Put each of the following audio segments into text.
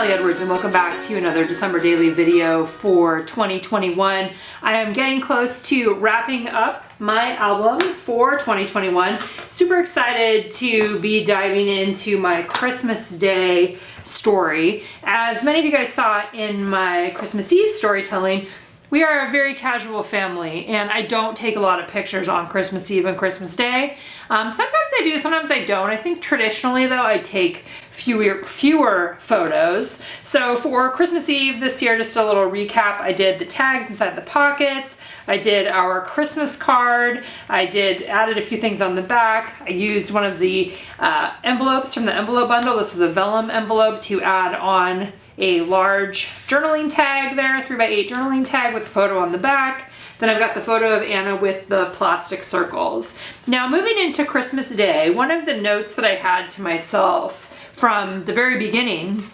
Allie Edwards, and welcome back to another December daily video for 2021. I am getting close to wrapping up my album for 2021. Super excited to be diving into my Christmas Day story. As many of you guys saw in my Christmas Eve storytelling, we are a very casual family, and I don't take a lot of pictures on Christmas Eve and Christmas Day. Sometimes I do, sometimes I don't. I think traditionally, though, I take fewer photos. So for Christmas Eve this year, just a little recap, I did the tags inside the pockets, I did our Christmas card, I added a few things on the back. I used one of the envelopes from the envelope bundle. This was a vellum envelope to add on a large journaling tag there, 3x8 journaling tag with the photo on the back. Then I've got the photo of Anna with the plastic circles. Now moving into Christmas Day, one of the notes that I had to myself from the very beginning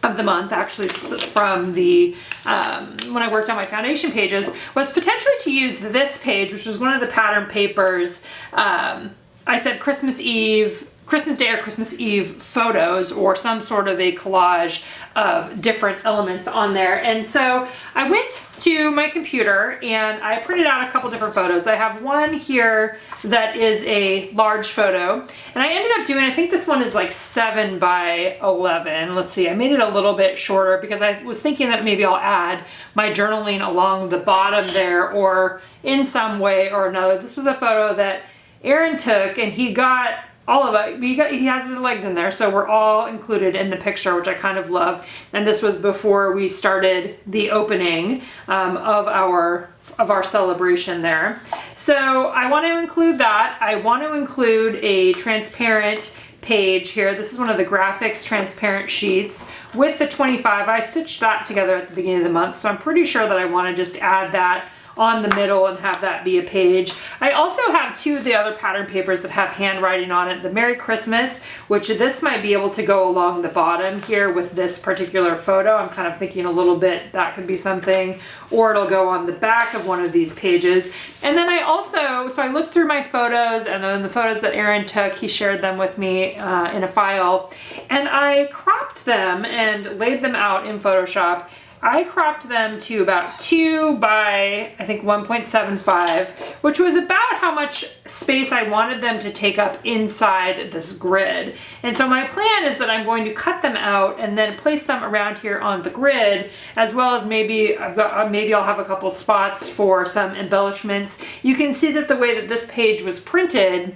of the month, actually from the when I worked on my foundation pages, was potentially to use this page, which was one of the pattern papers. I said Christmas Day or Christmas Eve photos, or some sort of a collage of different elements on there. And so I went to my computer and I printed out a couple different photos. I have one here that is a large photo, and I ended up doing, I think this one is like 7x11. Let's see, I made it a little bit shorter because I was thinking that maybe I'll add my journaling along the bottom there, or in some way or another. This was a photo that Aaron took, and he got all of it. He has his legs in there, so we're all included in the picture, which I kind of love. And this was before we started the opening of our celebration there. So I want to include that. I want to include a transparent page here. This is one of the graphics transparent sheets with the 25. I stitched that together at the beginning of the month, so I'm pretty sure that I want to just add that on the middle and have that be a page. I also have two of the other pattern papers that have handwriting on it. The Merry Christmas, which this might be able to go along the bottom here with this particular photo. I'm kind of thinking a little bit that could be something, or it'll go on the back of one of these pages. And then I also, so I looked through my photos, and then the photos that Aaron took, he shared them with me in a file, and I cropped them and laid them out in Photoshop. I cropped them to about 2 by, I think, 1.75, which was about how much space I wanted them to take up inside this grid. And so my plan is that I'm going to cut them out and then place them around here on the grid, as well as maybe I'll have a couple spots for some embellishments. You can see that the way that this page was printed,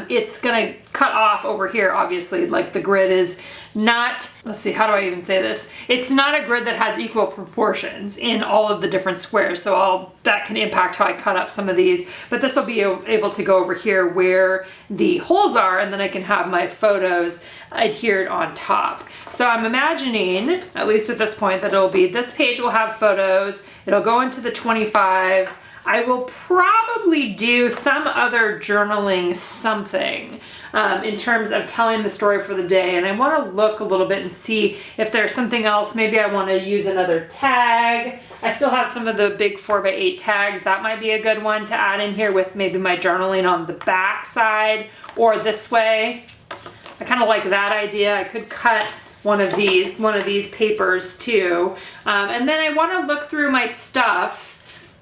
it's gonna cut off over here, obviously. Like, the grid is not, let's see, how do I even say this? It's not a grid that has equal proportions in all of the different squares, so that can impact how I cut up some of these. But this will be able to go over here where the holes are, and then I can have my photos adhered on top. So I'm imagining, at least at this point, that it'll be, this page will have photos, it'll go into the 25, I will probably do some other journaling something in terms of telling the story for the day. And I want to look a little bit and see if there's something else. Maybe I want to use another tag. I still have some of the big 4x8 tags. That might be a good one to add in here with maybe my journaling on the back side or this way. I kind of like that idea. I could cut one of these papers too. And then I want to look through my stuff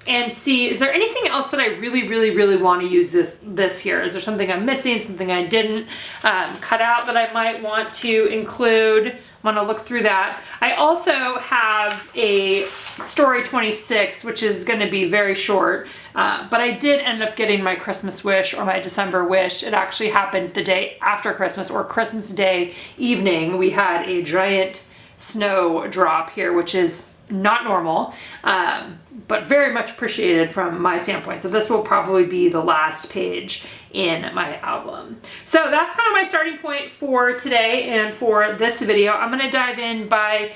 and see, is there anything else that I really want to use this here? Is there something I'm missing, something I didn't cut out that I might want to include? I want to look through that. I also have a story 26, which is going to be very short, but I did end up getting my Christmas wish, or my December wish. It actually happened the day after Christmas, or Christmas Day evening. We had a giant snow drop here, which is not normal, but very much appreciated from my standpoint. So this will probably be the last page in my album. So that's kind of my starting point for today and for this video. I'm going to dive in by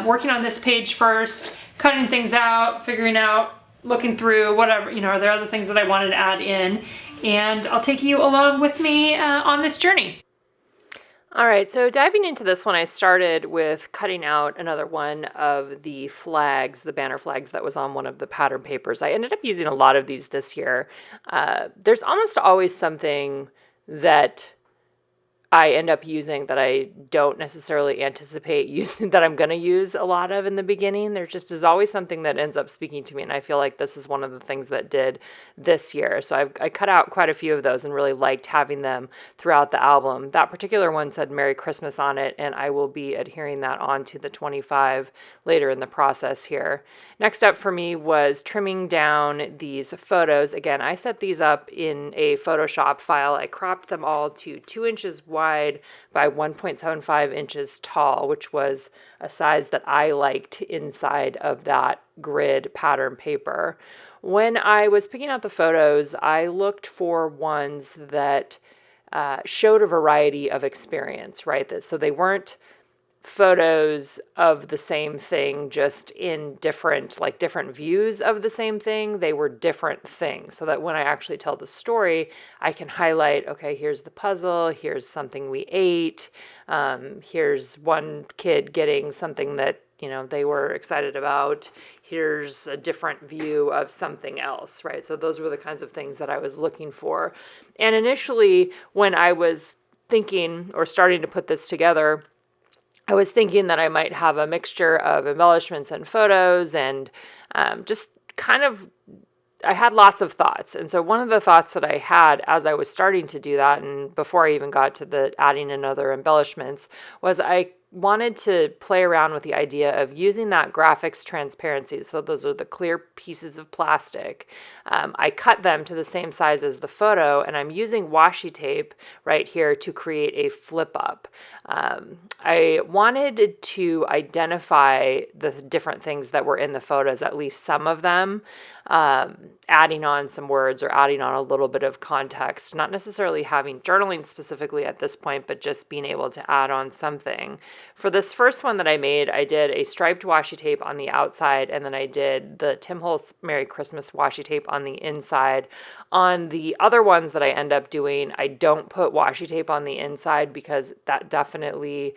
working on this page first, cutting things out, figuring out, looking through whatever, you know, are there other things that I wanted to add in, and I'll take you along with me on this journey. All right, so diving into this one, I started with cutting out another one of the flags, the banner flags that was on one of the pattern papers. I ended up using a lot of these this year. There's almost always something that I end up using that I don't necessarily anticipate using, that I'm going to use a lot of in the beginning. There just is always something that ends up speaking to me, and I feel like this is one of the things that did this year. So I cut out quite a few of those and really liked having them throughout the album. That particular one said Merry Christmas on it, and I will be adhering that onto the 25 later in the process here. Next up for me was trimming down these photos. Again, I set these up in a Photoshop file. I cropped them all to 2 inches wide by 1.75 inches tall, which was a size that I liked inside of that grid pattern paper. When I was picking out the photos, I looked for ones that showed a variety of experience, right? So they weren't photos of the same thing, just in different views of the same thing. They were different things, so that when I actually tell the story, I can highlight, okay, here's the puzzle, here's something we ate, here's one kid getting something that they were excited about, here's a different view of something else, right? So those were the kinds of things that I was looking for. And initially, when I was thinking or starting to put this together, I was thinking that I might have a mixture of embellishments and photos, and just kind of, I had lots of thoughts. And so one of the thoughts that I had as I was starting to do that, and before I even got to the adding in other embellishments, was I wanted to play around with the idea of using that graphics transparency. So those are the clear pieces of plastic. I cut them to the same size as the photo, and I'm using washi tape right here to create a flip up. I wanted to identify the different things that were in the photos, at least some of them, adding on some words or adding on a little bit of context, not necessarily having journaling specifically at this point, but just being able to add on something. For this first one that I made, I did a striped washi tape on the outside, and then I did the Tim Holtz Merry Christmas washi tape on the inside. On the other ones that I end up doing, I don't put washi tape on the inside because that definitely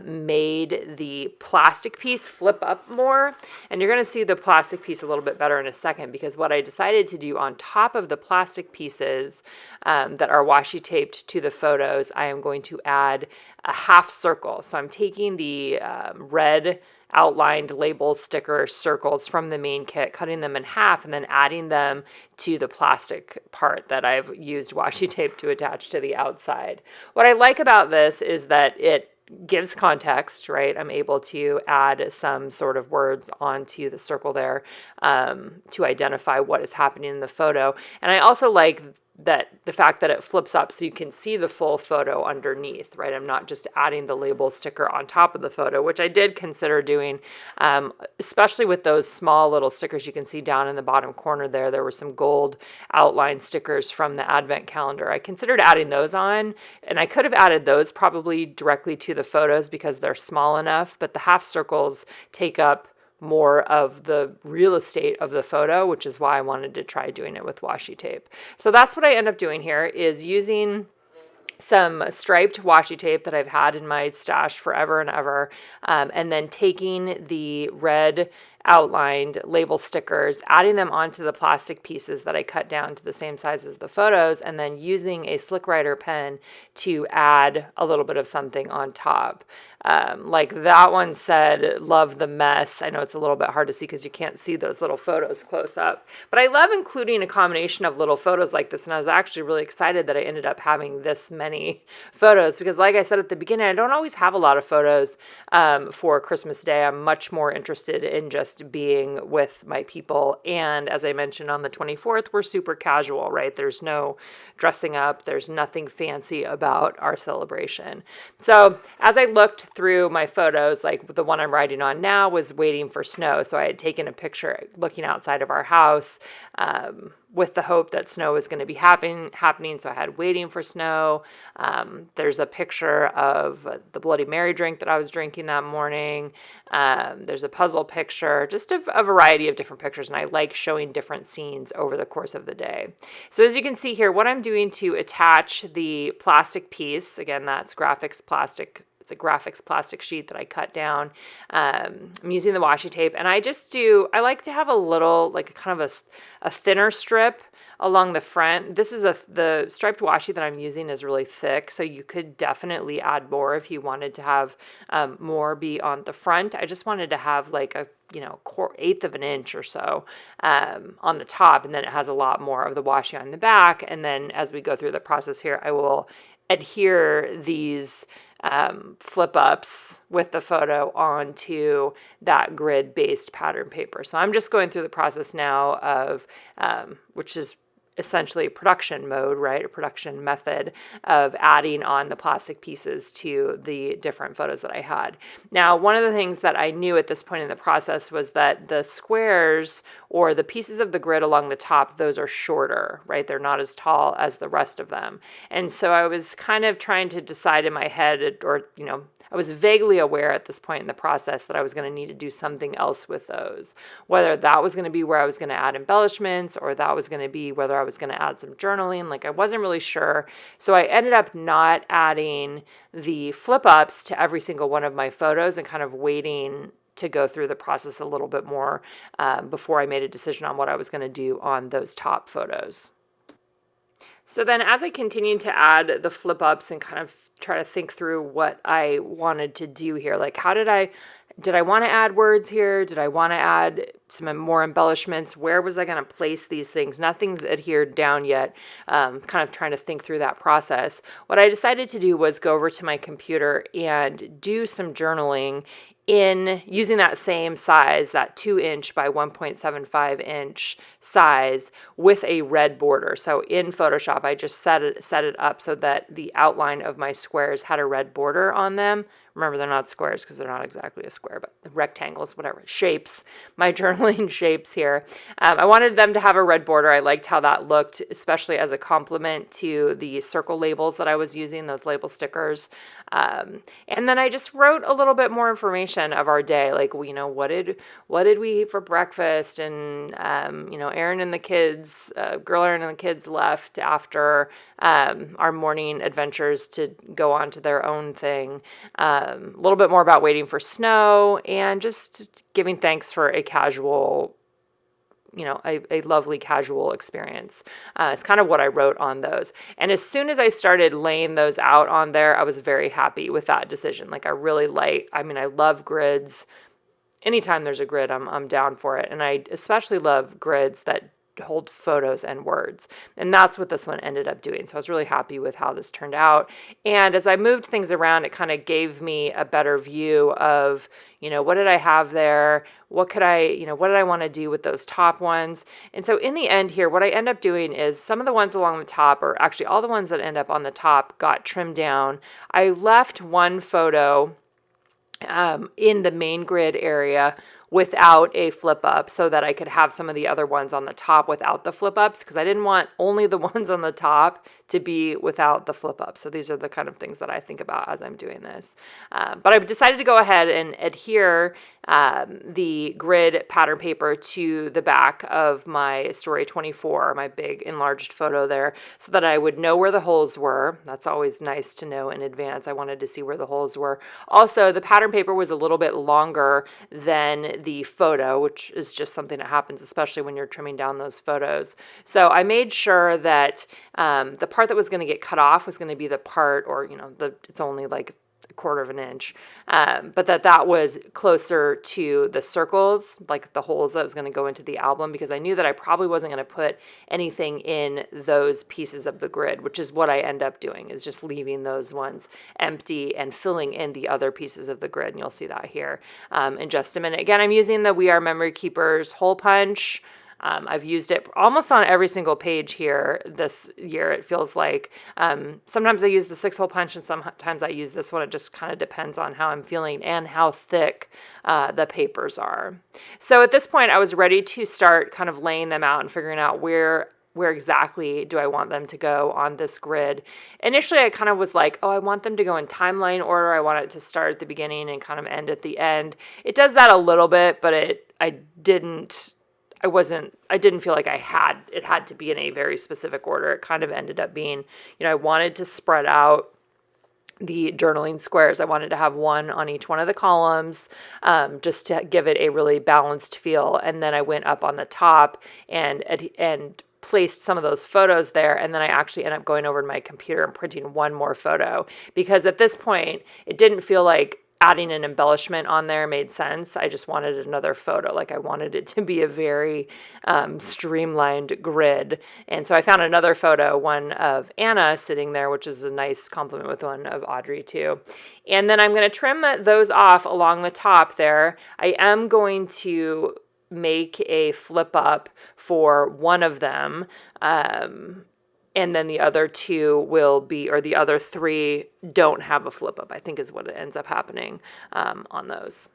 made the plastic piece flip up more. And you're going to see the plastic piece a little bit better in a second, because what I decided to do on top of the plastic pieces that are washi taped to the photos, I am going to add a half circle. So I'm taking the red outlined label sticker circles from the main kit, cutting them in half, and then adding them to the plastic part that I've used washi tape to attach to the outside. What I like about this is that it gives context, right? I'm able to add some sort of words onto the circle there to identify what is happening in the photo. And I also like that the fact that it flips up so you can see the full photo underneath, right? I'm not just adding the label sticker on top of the photo, which I did consider doing, especially with those small little stickers you can see down in the bottom corner there. There were some gold outline stickers from the advent calendar. I considered adding those on, and I could have added those probably directly to the photos because they're small enough, but the half circles take up more of the real estate of the photo, which is why I wanted to try doing it with washi tape. So that's what I end up doing here, is using some striped washi tape that I've had in my stash forever and ever, and then taking the red outlined label stickers, adding them onto the plastic pieces that I cut down to the same size as the photos, and then using a Slick Writer pen to add a little bit of something on top. Like that one said, love the mess. I know it's a little bit hard to see because you can't see those little photos close up, but I love including a combination of little photos like this. And I was actually really excited that I ended up having this many photos because, like I said at the beginning, I don't always have a lot of photos for Christmas Day. I'm much more interested in just being with my people. And as I mentioned on the 24th, we're super casual, right? There's no dressing up. There's nothing fancy about our celebration. So as I looked through my photos, like the one I'm writing on now was waiting for snow. So I had taken a picture looking outside of our house with the hope that snow was going to be happening. So I had waiting for snow. There's a picture of the Bloody Mary drink that I was drinking that morning. There's a puzzle picture, just a variety of different pictures. And I like showing different scenes over the course of the day. So as you can see here, what I'm doing to attach the plastic piece, again, that's graphics plastic. It's a graphics plastic sheet that I cut down. I'm using the washi tape, and I like to have a little, like kind of a thinner strip along the front. This is the striped washi that I'm using is really thick, so you could definitely add more if you wanted to have more be on the front. I just wanted to have like a eighth of an inch or so on the top, and then it has a lot more of the washi on the back. And then as we go through the process here, I will adhere these flip ups with the photo onto that grid based pattern paper. So I'm just going through the process now of which is essentially production mode, right? A production method of adding on the plastic pieces to the different photos that I had. Now, one of the things that I knew at this point in the process was that the squares or the pieces of the grid along the top, those are shorter, right? They're not as tall as the rest of them. And so I was kind of trying to decide in my head, or, I was vaguely aware at this point in the process that I was going to need to do something else with those, whether that was going to be where I was going to add embellishments, or that was going to be whether I was going to add some journaling. Like, I wasn't really sure. So I ended up not adding the flip ups to every single one of my photos and kind of waiting to go through the process a little bit more before I made a decision on what I was going to do on those top photos. So then as I continued to add the flip ups and kind of try to think through what I wanted to do here, like did I want to add words here? Did I want to add some more embellishments? Where was I going to place these things? Nothing's adhered down yet. Kind of trying to think through that process. What I decided to do was go over to my computer and do some journaling in using that same size, that 2-inch by 1.75-inch size with a red border. So in Photoshop, I just set it up so that the outline of my squares had a red border on them. Remember, they're not squares because they're not exactly a square, but rectangles, whatever, shapes, my journaling shapes here. I wanted them to have a red border. I liked how that looked, especially as a complement to the circle labels that I was using, those label stickers. And then I just wrote a little bit more information of our day, like, what did we eat for breakfast? And, Aaron and the kids, Aaron and the kids left after our morning adventures to go on to their own thing. A little bit more about waiting for snow and just giving thanks for a casual, a lovely casual experience. It's kind of what I wrote on those. And as soon as I started laying those out on there, I was very happy with that decision. Like, I love grids. Anytime there's a grid, I'm down for it. And I especially love grids that hold photos and words. And that's what this one ended up doing. So I was really happy with how this turned out. And as I moved things around, it kind of gave me a better view of, what did I have there? What did I want to do with those top ones? And so in the end here, what I end up doing is some of the ones along the top, or actually all the ones that end up on the top, got trimmed down. I left one photo in the main grid area without a flip up so that I could have some of the other ones on the top without the flip ups, because I didn't want only the ones on the top to be without the flip up. So these are the kind of things that I think about as I'm doing this. But I've decided to go ahead and adhere the grid pattern paper to the back of my Story 24, my big enlarged photo there, so that I would know where the holes were. That's always nice to know in advance. I wanted to see where the holes were. Also, the pattern paper was a little bit longer than the photo, which is just something that happens, especially when you're trimming down those photos. So I made sure that the part that was going to get cut off was going to be the part, or it's only like a quarter of an inch, but that was closer to the circles, like the holes that was going to go into the album, because I knew that I probably wasn't going to put anything in those pieces of the grid, which is what I end up doing, is just leaving those ones empty and filling in the other pieces of the grid. And you'll see that here in just a minute. Again, I'm using the We Are Memory Keepers hole punch. I've used it almost on every single page here this year, it feels like. Sometimes I use the 6-hole punch and sometimes I use this one. It just kind of depends on how I'm feeling and how thick the papers are. So at this point, I was ready to start kind of laying them out and figuring out where exactly do I want them to go on this grid. Initially, I kind of was like, I want them to go in timeline order. I want it to start at the beginning and kind of end at the end. It does that a little bit, but I didn't feel like it had to be in a very specific order. It kind of ended up being, I wanted to spread out the journaling squares. I wanted to have one on each one of the columns, just to give it a really balanced feel. And then I went up on the top and placed some of those photos there. And then I actually ended up going over to my computer and printing one more photo, because at this point it didn't feel like adding an embellishment on there made sense. I just wanted another photo. Like, I wanted it to be a very streamlined grid. And so I found another photo, one of Anna sitting there, which is a nice compliment with one of Audrey too. And then I'm going to trim those off along the top there. I am going to make a flip up for one of them. And then the other two will be, or the other three don't have a flip up, I think is what it ends up happening on those.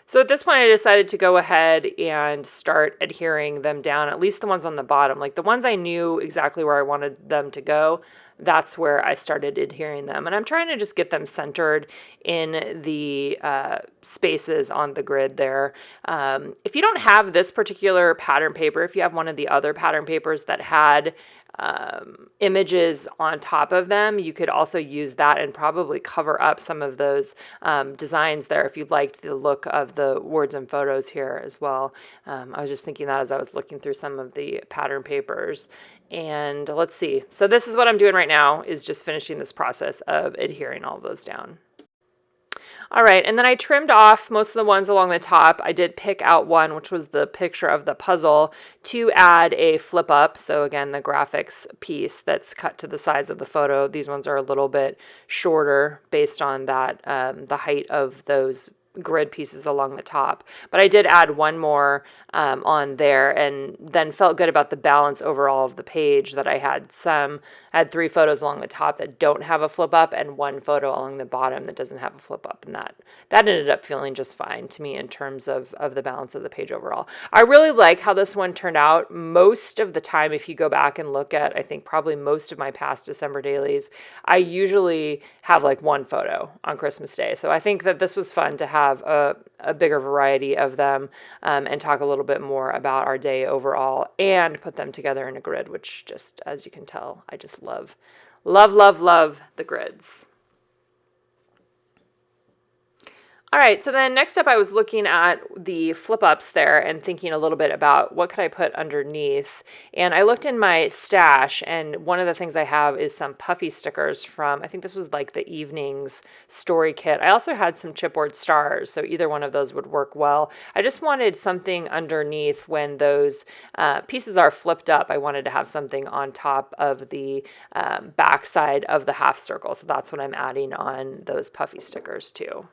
So at this point, I decided to go ahead and start adhering them down, at least the ones on the bottom. Like the ones I knew exactly where I wanted them to go, that's where I started adhering them. And I'm trying to just get them centered in the spaces on the grid there. If you don't have this particular pattern paper, if you have one of the other pattern papers that had images on top of them, you could also use that and probably cover up some of those designs there if you liked the look of the words and photos here as well. I was just thinking that as I was looking through some of the pattern papers. And let's see. So this is what I'm doing right now, is just finishing this process of adhering all of those down. All right, and then I trimmed off most of the ones along the top. I did pick out one, which was the picture of the puzzle, to add a flip up. So again, the graphics piece that's cut to the size of the photo. These ones are a little bit shorter based on that, the height of those grid pieces along the top. But I did add one more on there, and then felt good about the balance overall of the page, that I had three photos along the top that don't have a flip up and one photo along the bottom that doesn't have a flip up, and that ended up feeling just fine to me in terms of the balance of the page overall. I really like how this one turned out. Most of the time, if you go back and look at, I think probably most of my past December dailies, I usually have like one photo on Christmas Day. So I think that this was fun to have a bigger variety of them, and talk a little bit more about our day overall and put them together in a grid, which, just as you can tell, I just love the grids. All right, so then next up, I was looking at the flip ups there and thinking a little bit about what could I put underneath. And I looked in my stash, and one of the things I have is some Puffy stickers from, I think this was like the evening's story kit. I also had some chipboard stars, so either one of those would work well. I just wanted something underneath when those pieces are flipped up. I wanted to have something on top of the back side of the half circle. So that's what I'm adding on those Puffy stickers too.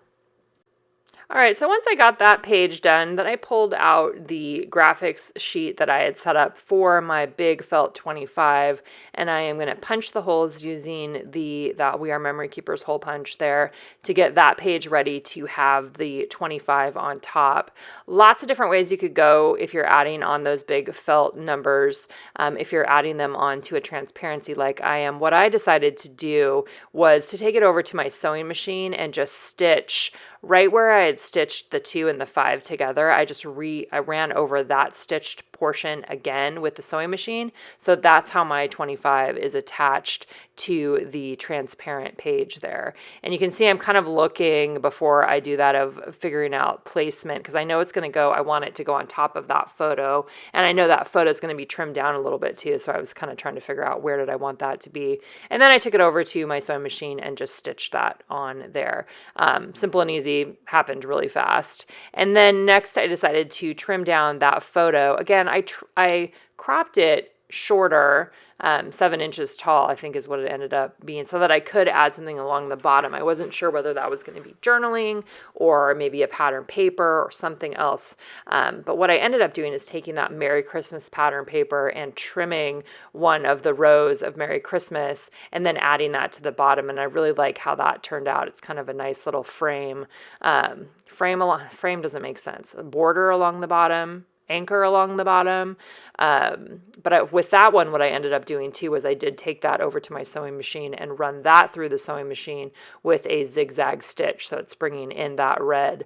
All right, so once I got that page done, then I pulled out the graphics sheet that I had set up for my big felt 25, and I am going to punch the holes using that We Are Memory Keepers hole punch there to get that page ready to have the 25 on top. Lots of different ways you could go if you're adding on those big felt numbers, if you're adding them onto a transparency like I am. What I decided to do was to take it over to my sewing machine and just stitch right where I had stitched the 2 and the 5 together. I ran over that stitched portion again with the sewing machine. So that's how my 25 is attached to the transparent page there. And you can see I'm kind of looking before I do that of figuring out placement, because I know it's going to go, I want it to go on top of that photo. And I know that photo is going to be trimmed down a little bit too. So I was kind of trying to figure out where did I want that to be. And then I took it over to my sewing machine and just stitched that on there. Simple and easy, happened really fast. And then next I decided to trim down that photo. Again, I cropped it shorter, 7 inches tall, I think is what it ended up being, so that I could add something along the bottom. I wasn't sure whether that was going to be journaling or maybe a pattern paper or something else. But what I ended up doing is taking that Merry Christmas pattern paper and trimming one of the rows of Merry Christmas and then adding that to the bottom. And I really like how that turned out. It's kind of a nice little frame. Frame doesn't make sense. A border along the bottom anchor along the bottom. But with that one, what I ended up doing too was I did take that over to my sewing machine and run that through the sewing machine with a zigzag stitch. So it's bringing in that red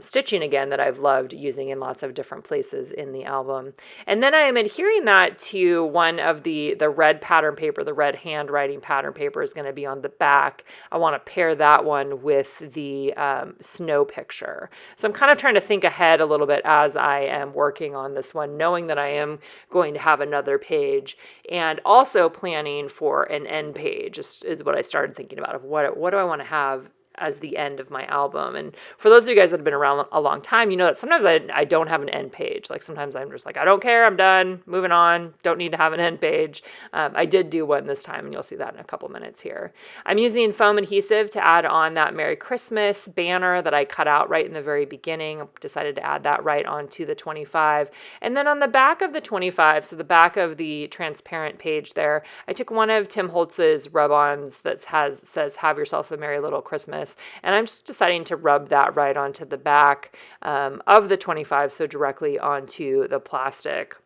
stitching again that I've loved using in lots of different places in the album. And then I am adhering that to one of the red pattern paper, the red handwriting pattern paper is going to be on the back. I want to pair that one with the snow picture. So I'm kind of trying to think ahead a little bit as I am working on this one, knowing that I am going to have another page, and also planning for an end page is what I started thinking about, of what do I want to have as the end of my album. And for those of you guys that have been around a long time, you know that sometimes I don't have an end page. Like sometimes I'm just like, I don't care, I'm done, moving on, don't need to have an end page. I did do one this time, and you'll see that in a couple minutes here. I'm using foam adhesive to add on that Merry Christmas banner that I cut out right in the very beginning. I decided to add that right onto the 25. And then on the back of the 25, so the back of the transparent page there, I took one of Tim Holtz's rub-ons that says, "Have yourself a Merry Little Christmas." And I'm just deciding to rub that right onto the back of the 25, so directly onto the plastic.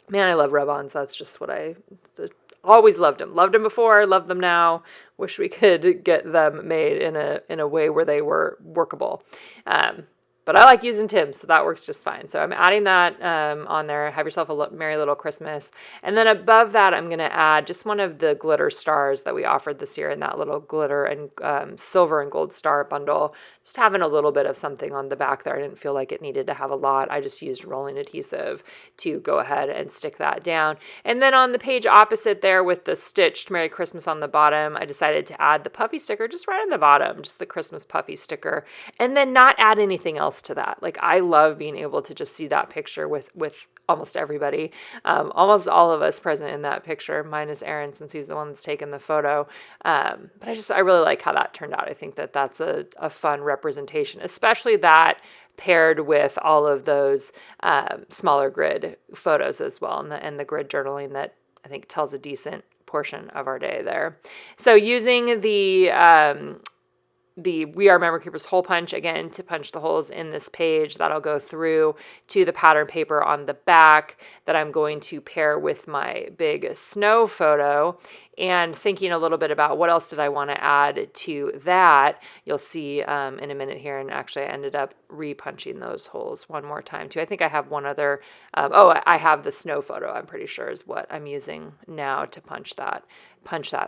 Man, I love rub-ons. That's just what I always loved them. Loved them before, love them now. Wish we could get them made in a way where they were workable. But I like using Tim's, so that works just fine. So I'm adding that on there. Have yourself a Merry Little Christmas. And then above that, I'm going to add just one of the glitter stars that we offered this year in that little glitter and silver and gold star bundle. Just having a little bit of something on the back there. I didn't feel like it needed to have a lot. I just used rolling adhesive to go ahead and stick that down. And then on the page opposite there with the stitched Merry Christmas on the bottom, I decided to add the Puffy sticker just right on the bottom, just the Christmas Puffy sticker, and then not add anything else to that. Like, I love being able to just see that picture with almost everybody, almost all of us present in that picture, minus Aaron since he's the one that's taken the photo. But I really like how that turned out. I think that that's a fun representation, especially that paired with all of those smaller grid photos as well, and the grid journaling that I think tells a decent portion of our day there. So using the We Are Memory Keepers hole punch again to punch the holes in this page. That'll go through to the pattern paper on the back that I'm going to pair with my big snow photo. And thinking a little bit about what else did I want to add to that, you'll see in a minute here. And actually I ended up repunching those holes one more time too. I think I have one other, I have the snow photo, I'm pretty sure is what I'm using now to punch that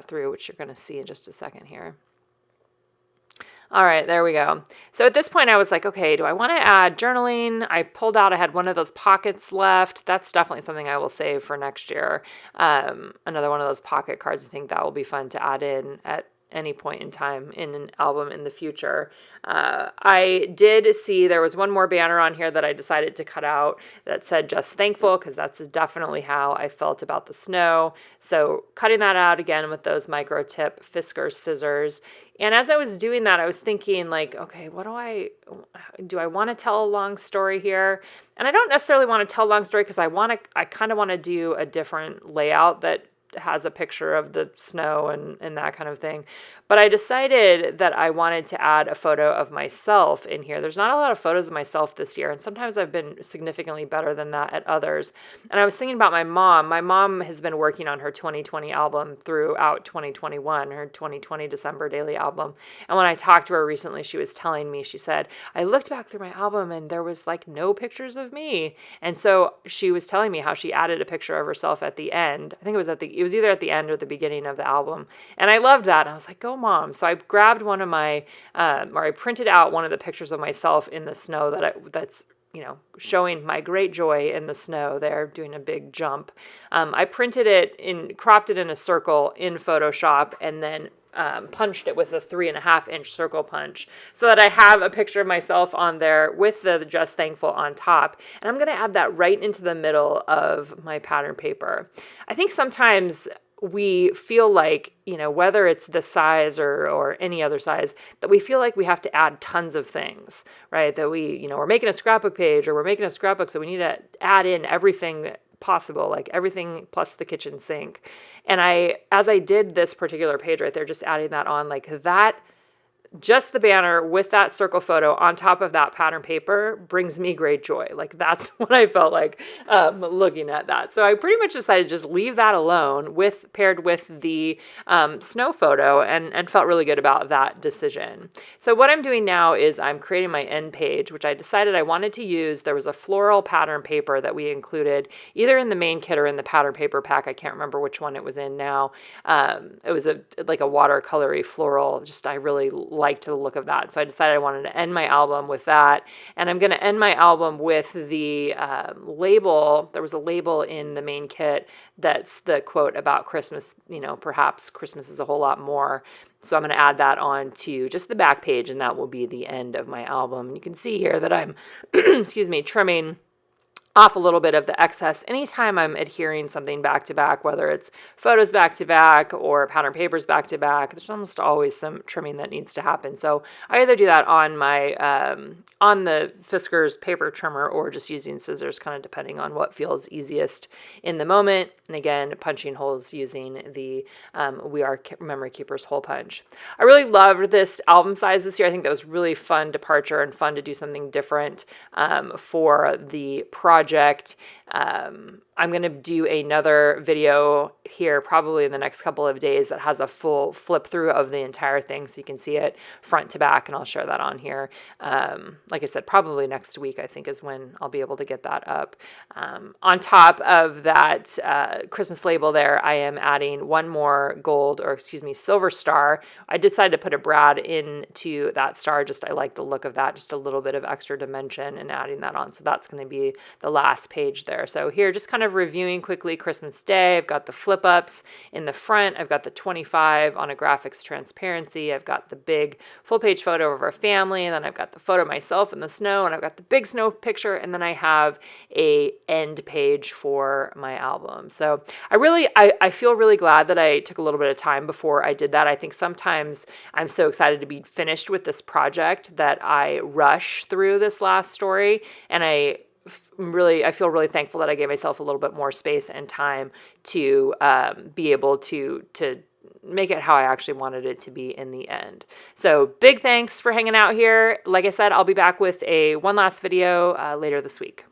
through, which you're going to see in just a second here. All right, there we go. So at this point I was like, okay, do I want to add journaling? I pulled out, I had one of those pockets left. That's definitely something I will save for next year. Another one of those pocket cards. I think that will be fun to add in at any point in time in an album in the future. I did see there was one more banner on here that I decided to cut out that said "Just Thankful," because that's definitely how I felt about the snow. So cutting that out again with those micro tip Fiskars scissors. And as I was doing that, I was thinking like, okay, do I want to tell a long story here? And I don't necessarily want to tell a long story because I kind of want to do a different layout that has a picture of the snow and that kind of thing. But I decided that I wanted to add a photo of myself in here. There's not a lot of photos of myself this year, and sometimes I've been significantly better than that at others. And I was thinking about my mom. My mom has been working on her 2020 album throughout 2021, her 2020 December daily album. And when I talked to her recently, she was telling me, she said, I looked back through my album and there was like no pictures of me. And so she was telling me how she added a picture of herself at the end. I think it was either at the end or the beginning of the album. And I loved that. And I was like, go mom. So I grabbed one of my, or I printed out one of the pictures of myself in the snow that's showing my great joy in the snow there, doing a big jump. I printed it cropped it in a circle in Photoshop, and then punched it with a 3.5-inch circle punch so that I have a picture of myself on there with the Just Thankful on top. And I'm going to add that right into the middle of my pattern paper. I think sometimes we feel like, whether it's this size or any other size, that we feel like we have to add tons of things, right? That we're making a scrapbook page, or we're making a scrapbook, so we need to add in everything possible, like everything plus the kitchen sink. And as I did this particular page right there, just adding that on, like that just the banner with that circle photo on top of that pattern paper brings me great joy. Like that's what I felt like looking at that. So I pretty much decided to just leave that alone paired with the snow photo and felt really good about that decision. So what I'm doing now is I'm creating my end page, which I decided I wanted to use. There was a floral pattern paper that we included either in the main kit or in the pattern paper pack. I can't remember which one it was in now. It was like a watercolory floral. Just I really liked the look of that. So I decided I wanted to end my album with that. And I'm going to end my album with the label. There was a label in the main kit that's the quote about Christmas, perhaps Christmas is a whole lot more. So I'm going to add that on to just the back page, and that will be the end of my album. You can see here that I'm, excuse me, trimming off a little bit of the excess anytime I'm adhering something back to back, whether it's photos back to back or pattern papers back to back. There's almost always some trimming that needs to happen. So I either do that on my on the Fiskars paper trimmer or just using scissors, kind of depending on what feels easiest in the moment. And again, punching holes using the We Are Memory Keepers hole punch. I really loved this album size this year. I think that was really fun departure and fun to do something different for the project. I'm going to do another video here probably in the next couple of days that has a full flip through of the entire thing so you can see it front to back, and I'll share that on here. Like I said, probably next week I think is when I'll be able to get that up. On top of that Christmas label there, I am adding one more silver star. I decided to put a brad into that star. I like the look of that, just a little bit of extra dimension and adding that on. So that's going to be the last page there. So here, just kind of reviewing quickly Christmas Day. I've got the flip ups in the front. I've got the 25 on a graphics transparency. I've got the big full page photo of our family. And then I've got the photo of myself in the snow, and I've got the big snow picture. And then I have a end page for my album. So I feel really glad that I took a little bit of time before I did that. I think sometimes I'm so excited to be finished with this project that I rush through this last story, and I feel really thankful that I gave myself a little bit more space and time to be able to make it how I actually wanted it to be in the end. So big thanks for hanging out here. Like I said, I'll be back with one last video later this week.